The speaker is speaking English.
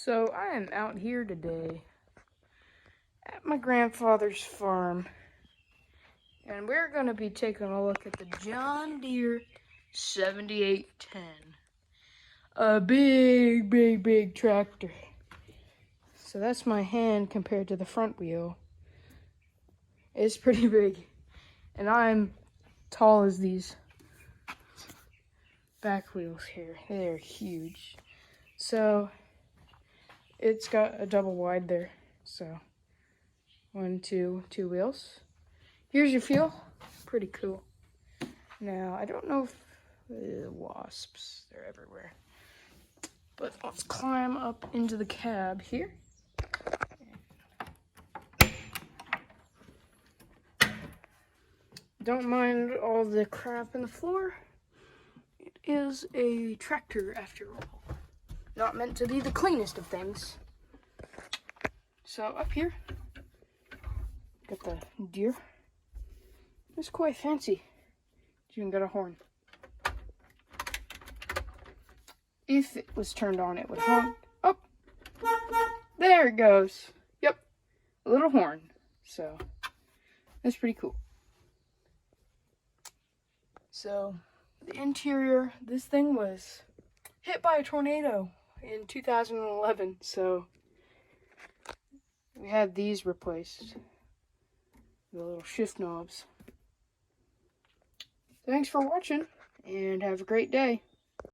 So I am out here today at my grandfather's farm, and we're going to be taking a look at the John Deere 7810. A big tractor. So that's my hand compared to the front wheel. It's pretty big. And I'm tall as these back wheels here. They're huge. So it's got a double wide there. So 1, 2 wheels. Here's your fuel. Pretty cool. Now, I don't know if wasps, they're everywhere. But let's climb up into the cab here. Don't mind all the crap in the floor. It is a tractor after all. Not meant to be the cleanest of things. So up here, got the Deere. It's quite fancy. It's even got a horn. If it was turned on, it would honk. Oh, there it goes. Yep, a little horn. So that's pretty cool. So the interior, this thing was hit by a tornado in 2011. So we had these replaced, the little shift knobs. Thanks for watching, and have a great day.